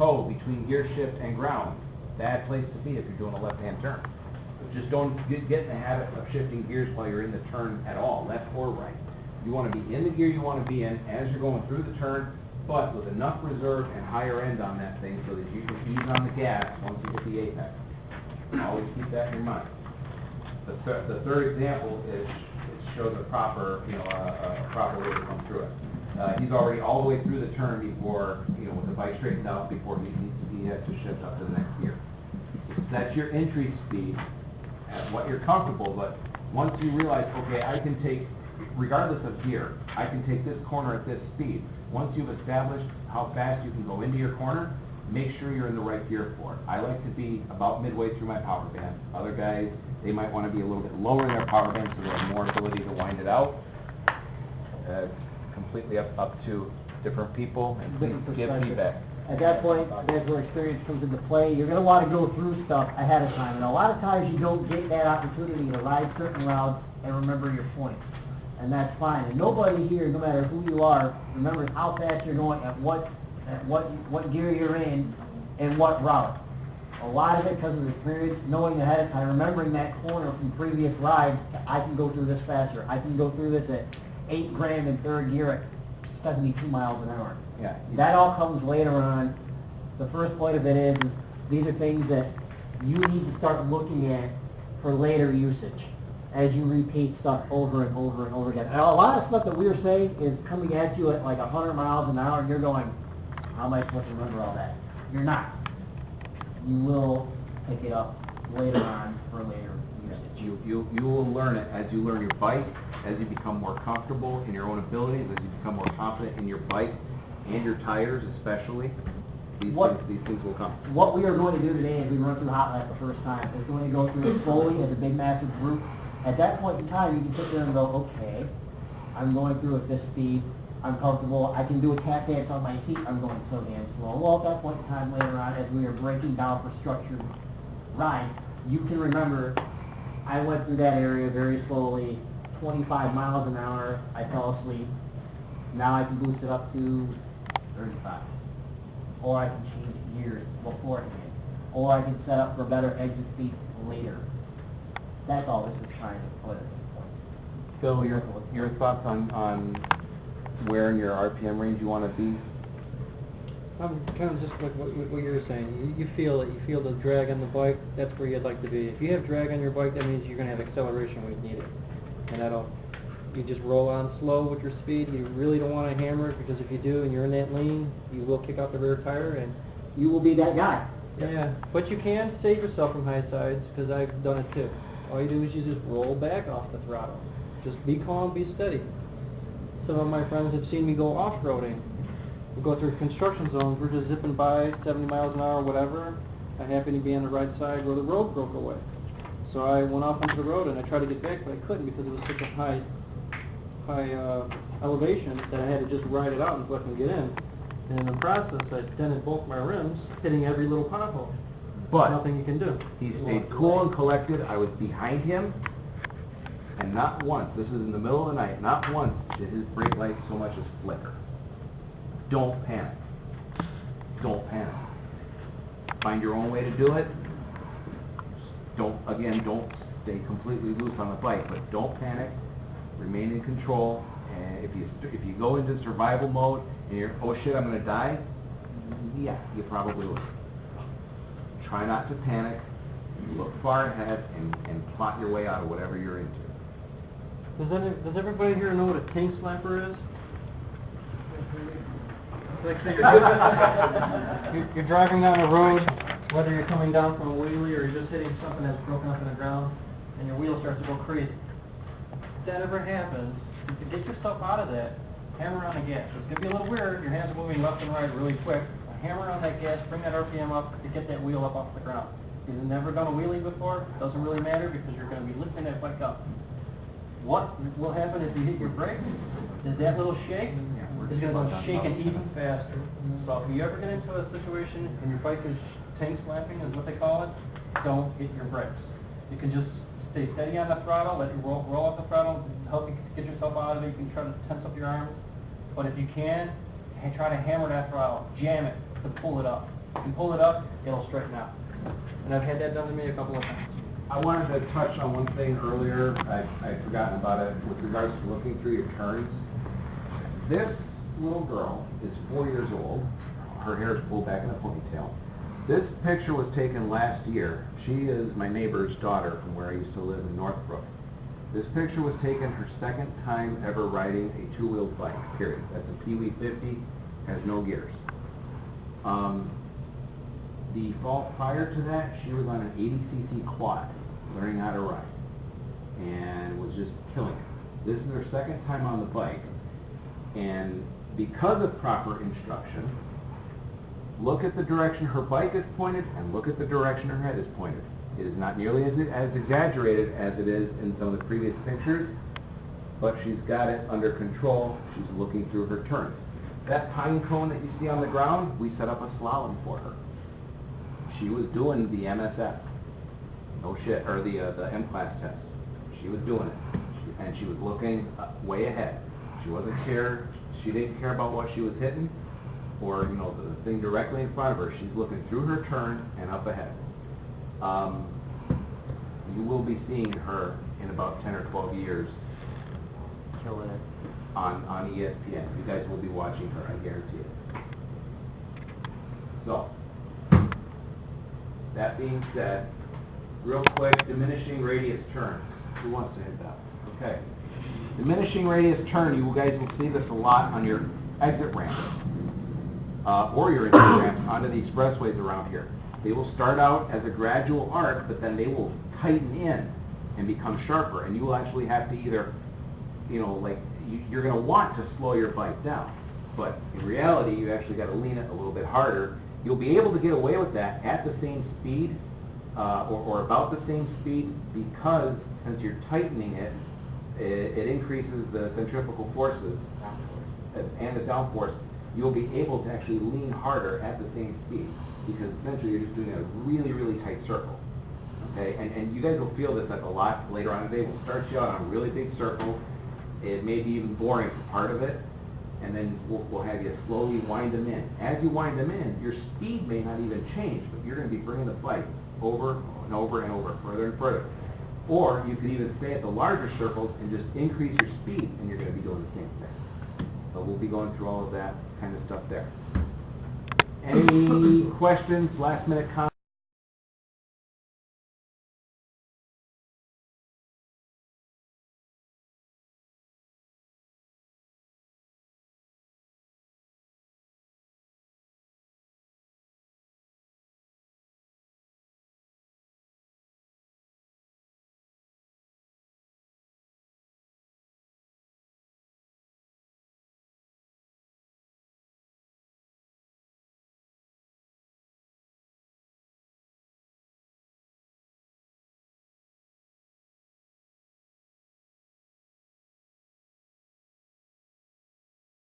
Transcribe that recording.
toe between gear shift and ground. Bad place to be if you're doing a left-hand turn. Just don't get in the habit of shifting gears while you're in the turn at all, left or right. You want to be in the gear you want to be in as you're going through the turn, but with enough reserve and higher end on that thing so that you can ease on the gas once you hit the apex. Always keep that in your mind. The third example is it shows a proper, a proper way to come through it. He's already all the way through the turn before, with the bike straightened out before he has to shift up to the next gear. That's your entry speed at what you're comfortable, but once you realize, okay, I can take, regardless of gear, I can take this corner at this speed. Once you've established how fast you can go into your corner, make sure you're in the right gear for it. I like to be about midway through my power band. Other guys, they might want to be a little bit lower in their power band so they have more ability to wind it out. Completely up to different people, and please give feedback. At that point, that's where experience comes into play. You're going to want to go through stuff ahead of time. And a lot of times you don't get that opportunity to ride certain routes and remember your points. And that's fine. And nobody here, no matter who you are, remembers how fast you're going at what gear you're in and what route. A lot of it because of experience, knowing ahead of time, remembering that corner from previous rides, I can go through this faster. I can go through this at 8 grand in third gear at 72 miles an hour. Yeah. That all comes later on. The first point of it is these are things that you need to start looking at for later usage as you repeat stuff over and over and over again. And a lot of stuff that we were saying is coming at you at like 100 miles an hour and you're going, how am I supposed to remember all that? You're not. You will pick it up later on for later usage. You will learn it as you learn your bike, as you become more comfortable in your own abilities, as you become more confident in your bike and your tires especially. These things will come. What we are going to do today as we run through Hot Lap the first time is going to go through it slowly as a big massive group. At that point in time, you can sit there and go, okay, I'm going through at this speed, I'm comfortable, I can do a tap dance on my feet, I'm going so damn slow. Well, at that point in time later on, as we are breaking down for structured ride, you can remember, I went through that area very slowly, 25 miles an hour, I fell asleep. Now I can boost it up to 35. Or I can change gears beforehand. Or I can set up for better exit speed later. That's all this is trying to put at this point. Phil, your thoughts on where in your RPM range you want to be? I'm kind of just like what you were saying. You feel it. You feel the drag on the bike. That's where you'd like to be. If you have drag on your bike, that means you're going to have acceleration when you need it. And you just roll on slow with your speed. You really don't want to hammer it because if you do and you're in that lane, you will kick out the rear tire and You will be that guy. yeah. But you can save yourself from high sides because I've done it too. All you do is you just roll back off the throttle. Just be calm, be steady. Some of my friends have seen me go off-roading. We go through construction zones. We're just zipping by 70 miles an hour, whatever. I happen to be on the right side where the road broke away. So I went off onto the road and I tried to get back, but I couldn't because it was such a high elevation that I had to just ride it out and fucking get in. And in the process, I dented both my rims, hitting every little pothole. But Nothing you can do. he stayed cool and collected. I was behind him, and not once, this is in the middle of the night, not once did his brake light so much as flicker. Don't panic. Don't panic. Find your own way to do it. Don't stay completely loose on the bike, but don't panic. Remain in control. And if you go into survival mode and you're, oh shit, I'm going to die, yeah, you probably will. Try not to panic. Look far ahead and plot your way out of whatever you're into. Does everybody here know what a tank slapper is? Like say you're driving down the road, whether you're coming down from a wheelie or you're just hitting something that's broken up in the ground, and your wheel starts to go crazy. If that ever happens, you can get yourself out of that, hammer on the gas. It's going to be a little weird, your hands are moving left and right really quick. Hammer on that gas, bring that RPM up to get that wheel up off the ground. If you've never done a wheelie before, it doesn't really matter because you're going to be lifting that bike up. What will happen if you hit your brake is that little shake is going to go shaking even faster. So if you ever get into a situation and your bike is tank slapping is what they call it, don't hit your brakes. You can just stay steady on the throttle, let you roll off the throttle, help you get yourself out of it. You can try to tense up your arms. But if you can, try to hammer that throttle, jam it to pull it up. and pull it up, it'll straighten out. And I've had that done to me a couple of times. I wanted to touch on one thing earlier, I'd forgotten about it, with regards to looking through your turns. This little girl is 4 years old, her hair is pulled back in a ponytail. This picture was taken last year. She is my neighbor's daughter from where I used to live in Northbrook. This picture was taken her second time ever riding a two-wheeled bike, period. That's a Pee-wee 50, has no gears. The fall prior to that, she was on an 80cc quad, learning how to ride, and was just killing it. This is her second time on the bike, and because of proper instruction, look at the direction her bike is pointed and look at the direction her head is pointed. It is not nearly as exaggerated as it is in some of the previous pictures, but she's got it under control. She's looking through her turns. That pine cone that you see on the ground, we set up a slalom for her. She was doing the MSF, no shit, or the M-Class test. She was doing it, and she was looking way ahead. She didn't care about what she was hitting, or the thing directly in front of her. She's looking through her turn and up ahead. You will be seeing her in about 10 or 12 years Killing it. on ESPN. You guys will be watching her, I guarantee it. So, that being said, real quick, diminishing radius turn. Who wants to hit that? Okay. Diminishing radius turn, you guys will see this a lot on your exit ramp, or your entry ramp onto the expressways around here. They will start out as a gradual arc, but then they will tighten in and become sharper, and you will actually have to either, you're going to want to slow your bike down, but in reality, you actually got to lean it a little bit harder. You'll be able to get away with that at the same speed, or about the same speed, because since you're tightening it, it increases the centrifugal forces and the downforce. You'll be able to actually lean harder at the same speed, because essentially you're just doing a really, really tight circle. Okay, and you guys will feel this a lot later on today. We'll start you out on a really big circle. It may be even boring for part of it, and then we'll have you slowly wind them in. As you wind them in, your speed may not even change, but you're going to be bringing the bike over and over and over, further and further. Or you could even stay at the larger circles and just increase your speed, and you're going to be doing the same thing. So we'll be going through all of that kind of stuff there. Any questions, last minute comments?